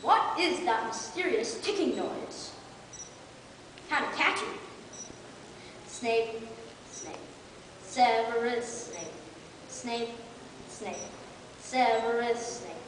What is that mysterious ticking noise? Kind of catchy. Snape, Snape, Severus Snape, Snape, Snape, Severus Snape.